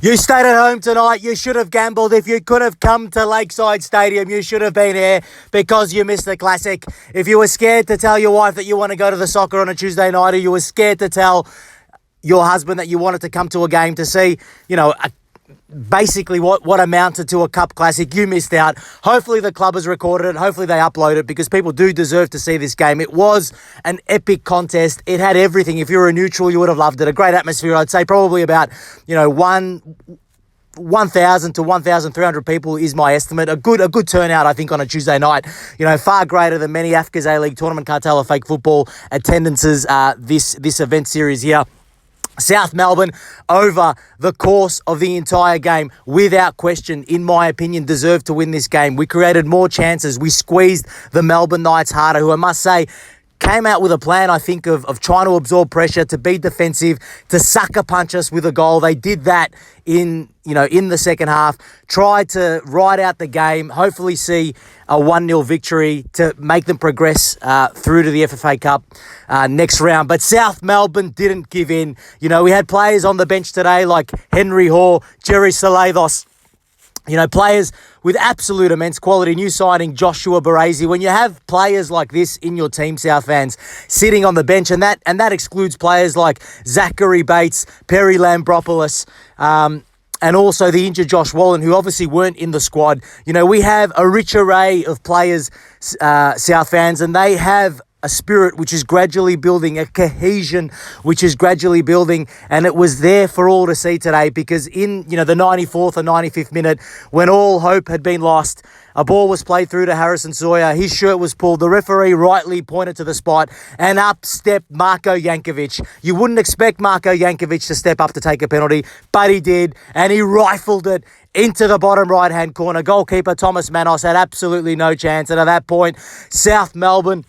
You stayed at home tonight. You should have gambled. If you could have come to Lakeside Stadium, you should have been here because you missed the Classic. If you were scared to tell your wife that you want to go to the soccer on a Tuesday night, or you were scared to tell your husband that you wanted to come to a game to see, basically what amounted to a Cup Classic, you missed out. Hopefully the club has recorded it. Hopefully they upload it because people do deserve to see this game. It was an epic contest. It had everything. If you were a neutral, you would have loved it. A great atmosphere. I'd say probably about, 1,000 to 1,300 people is my estimate. A good turnout, I think, on a Tuesday night. Far greater than many AFCA's A-League Tournament Cartel of Fake Football attendances this event series here. South Melbourne, over the course of the entire game, without question, in my opinion, deserved to win this game. We created more chances. We squeezed the Melbourne Knights harder, who I must say came out with a plan, I think, of trying to absorb pressure, to be defensive, to sucker punch us with a goal. They did that in the second half, tried to ride out the game, hopefully see a 1-0 victory to make them progress through to the FFA Cup next round. But South Melbourne didn't give in. We had players on the bench today like Henry Hoare, Jerry Salathos, players with absolute immense quality. New signing Joshua Baresi. When you have players like this in your team, South fans, sitting on the bench, and that excludes players like Zachary Bates, Perry Lambropoulos, and also the injured Josh Wallen, who obviously weren't in the squad. We have a rich array of players, South fans, and they have a spirit which is gradually building, a cohesion which is gradually building, and it was there for all to see today because in, the 94th or 95th minute, when all hope had been lost, a ball was played through to Harrison Sawyer. His shirt was pulled. The referee rightly pointed to the spot, and up stepped Marko Jankovic. You wouldn't expect Marko Jankovic to step up to take a penalty, but he did, and he rifled it into the bottom right-hand corner. Goalkeeper Thomas Manos had absolutely no chance, and at that point, South Melbourne,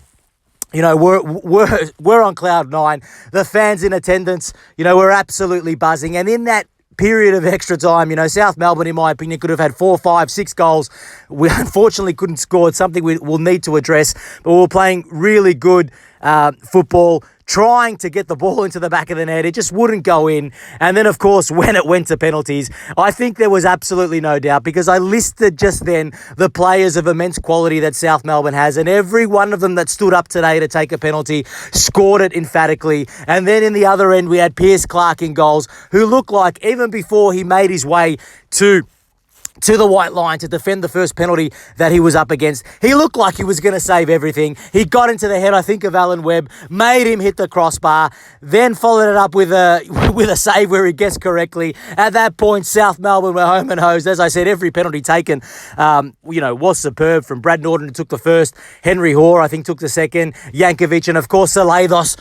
we're on cloud nine. The fans in attendance, were absolutely buzzing. And in that period of extra time, South Melbourne, in my opinion, could have had 4, 5, 6 goals. We unfortunately couldn't score. It's something we'll need to address. But we were playing really good football, trying to get the ball into the back of the net. It just wouldn't go in. And then, of course, when it went to penalties, I think there was absolutely no doubt because I listed just then the players of immense quality that South Melbourne has, and every one of them that stood up today to take a penalty scored it emphatically. And then in the other end, we had Pierce Clark in goals, who looked like, even before he made his way to the white line to defend the first penalty that he was up against, he looked like he was going to save everything. He got into the head, I think, of Alan Webb, made him hit the crossbar, then followed it up with a save where he guessed correctly. At that point, South Melbourne were home and hosed. As I said, every penalty taken, was superb. From Brad Norton, who took the first, Henry Hoare, I think, took the second, Jankovic, and of course Salathos,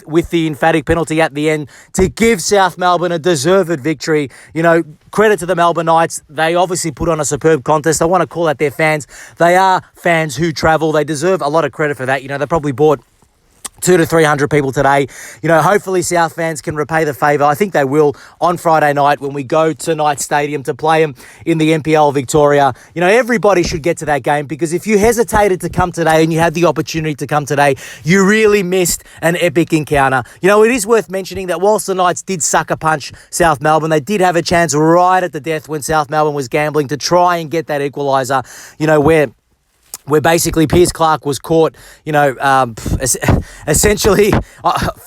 with the emphatic penalty at the end to give South Melbourne a deserved victory. Credit to the Melbourne Knights. They obviously put on a superb contest. I want to call out their fans. They are fans who travel. They deserve a lot of credit for that. They probably bought 200 to 300 people today. Hopefully South fans can repay the favour. I think they will on Friday night when we go to Knight Stadium to play them in the NPL Victoria. Everybody should get to that game because if you hesitated to come today and you had the opportunity to come today, you really missed an epic encounter. It is worth mentioning that whilst the Knights did sucker punch South Melbourne, they did have a chance right at the death when South Melbourne was gambling to try and get that equaliser, where basically Pierce Clark was caught, essentially,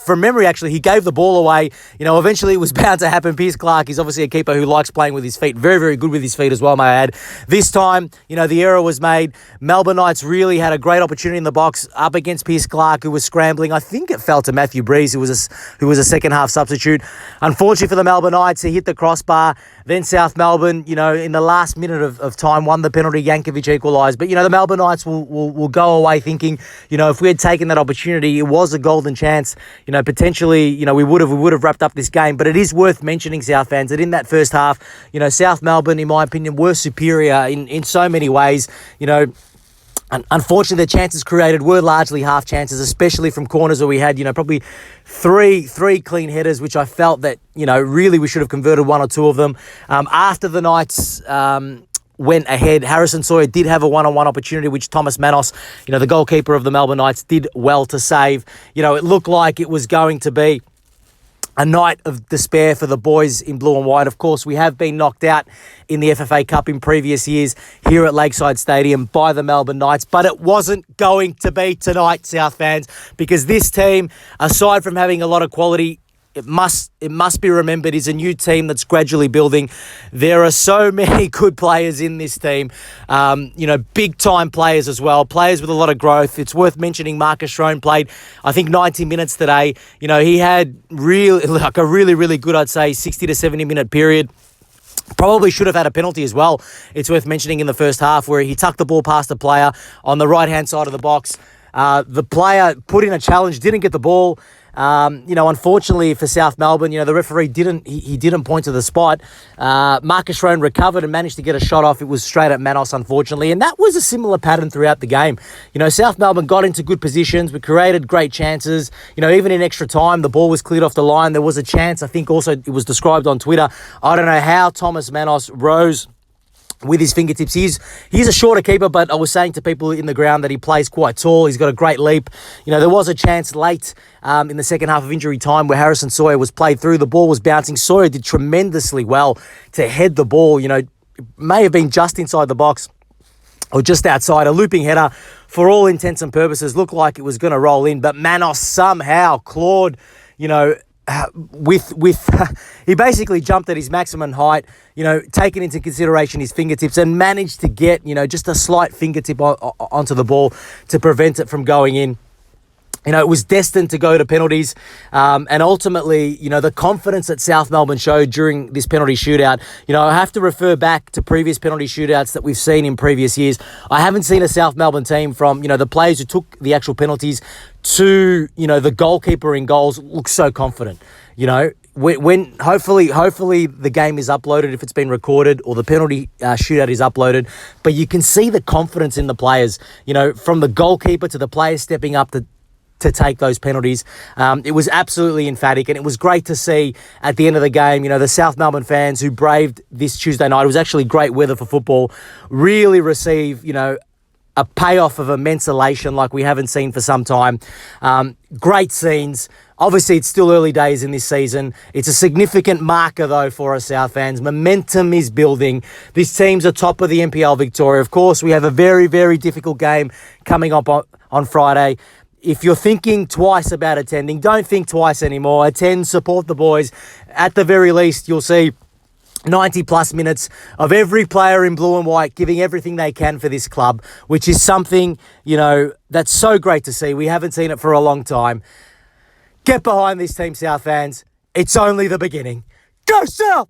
from memory, actually, he gave the ball away. Eventually it was bound to happen. Pierce Clark is obviously a keeper who likes playing with his feet. Very, very good with his feet as well, may I add. This time, the error was made. Melbourne Knights really had a great opportunity in the box up against Pierce Clark, who was scrambling. I think it fell to Matthew Breeze, who was a second-half substitute. Unfortunately for the Melbourne Knights, he hit the crossbar. Then South Melbourne, in the last minute of time, won the penalty. Jankovic equalised. But, the Melbourne Knights will go away thinking, if we had taken that opportunity, it was a golden chance. Potentially, we would have wrapped up this game. But it is worth mentioning, South fans, that in that first half, South Melbourne, in my opinion, were superior in so many ways. Unfortunately, the chances created were largely half chances, especially from corners where we had, probably three clean headers, which I felt that, really we should have converted one or two of them. After the Knights went ahead, Harrison Sawyer did have a one-on-one opportunity, which Thomas Manos, the goalkeeper of the Melbourne Knights, did well to save. It looked like it was going to be a night of despair for the boys in blue and white. Of course, we have been knocked out in the FFA Cup in previous years here at Lakeside Stadium by the Melbourne Knights, but it wasn't going to be tonight, South fans, because this team, aside from having a lot of quality, it must be remembered, is a new team that's gradually building. There are so many good players in this team, big time players as well, players with a lot of growth. It's worth mentioning Marcus Schroen played, I think, 90 minutes today. He had a really good, I'd say, 60 to 70 minute period. Probably should have had a penalty as well. It's worth mentioning in the first half where he tucked the ball past the player on the right-hand side of the box. The player put in a challenge, didn't get the ball. Unfortunately for South Melbourne, the referee didn't point to the spot. Marcus Schroen recovered and managed to get a shot off. It was straight at Manos, unfortunately. And that was a similar pattern throughout the game. South Melbourne got into good positions. We created great chances. Even in extra time, the ball was cleared off the line. There was a chance, I think also it was described on Twitter. I don't know how Thomas Manos rose with his fingertips. He's a shorter keeper, but I was saying to people in the ground that he plays quite tall. He's got a great leap. There was a chance late in the second half of injury time where Harrison Sawyer was played through. The ball was bouncing. Sawyer did tremendously well to head the ball. It may have been just inside the box or just outside. A looping header, for all intents and purposes, looked like it was going to roll in, but Manos somehow clawed, he basically jumped at his maximum height, taking into consideration his fingertips and managed to get, just a slight fingertip onto the ball to prevent it from going in. It was destined to go to penalties. And ultimately, the confidence that South Melbourne showed during this penalty shootout, I have to refer back to previous penalty shootouts that we've seen in previous years. I haven't seen a South Melbourne team from, the players who took the actual penalties to, the goalkeeper in goals look so confident. When hopefully the game is uploaded if it's been recorded, or the penalty shootout is uploaded, but you can see the confidence in the players, from the goalkeeper to the players stepping up to take those penalties. It was absolutely emphatic, and it was great to see at the end of the game, the South Melbourne fans who braved this Tuesday night. It was actually great weather for football, really receive, a payoff of immense elation like we haven't seen for some time. Great scenes. Obviously, it's still early days in this season. It's a significant marker, though, for us South fans. Momentum is building. This team's atop of the NPL Victoria. Of course, we have a very, very difficult game coming up on Friday. If you're thinking twice about attending, don't think twice anymore. Attend, support the boys. At the very least, you'll see 90 plus minutes of every player in blue and white giving everything they can for this club, which is something, that's so great to see. We haven't seen it for a long time. Get behind this team, South fans. It's only the beginning. Go South!